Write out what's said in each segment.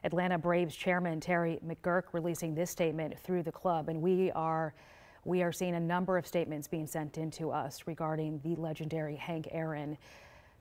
Atlanta Braves chairman Terry McGurk releasing this statement through the club, and we are seeing a number of statements being sent in to us regarding the legendary Hank Aaron.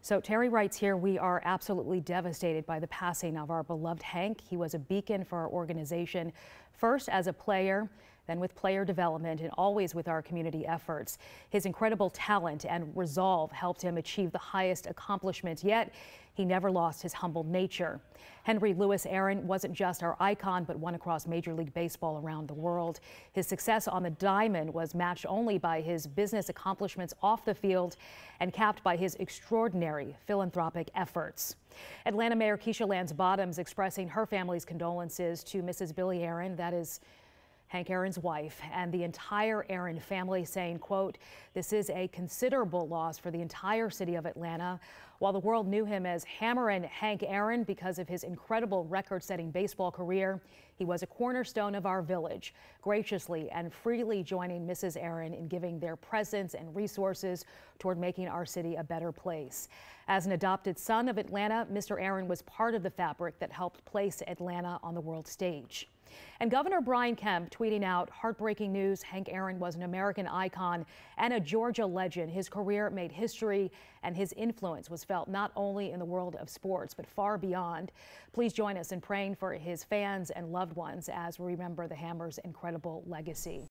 So Terry writes here, we are absolutely devastated by the passing of our beloved Hank. He was a beacon for our organization, first as a player, then with player development, and always with our community efforts. His incredible talent and resolve helped him achieve the highest accomplishments, yet he never lost his humble nature. Henry Louis Aaron wasn't just our icon, but one across Major League Baseball around the world. His success on the diamond was matched only by his business accomplishments off the field and capped by his extraordinary philanthropic efforts. Atlanta Mayor Keisha Lance Bottoms expressing her family's condolences to Mrs. Billy Aaron, that is Hank Aaron's wife, and the entire Aaron family, saying, quote, "This is a considerable loss for the entire city of Atlanta. While the world knew him as Hammerin' Hank Aaron because of his incredible record-setting baseball career, he was a cornerstone of our village, graciously and freely joining Mrs. Aaron in giving their presence and resources toward making our city a better place. As an adopted son of Atlanta, Mr. Aaron was part of the fabric that helped place Atlanta on the world stage." And Governor Brian Kemp tweeting out heartbreaking news. Hank Aaron was an American icon and a Georgia legend. His career made history, and his influence was felt not only in the world of sports, but far beyond. Please join us in praying for his fans and loved ones as we remember the Hammer's incredible legacy.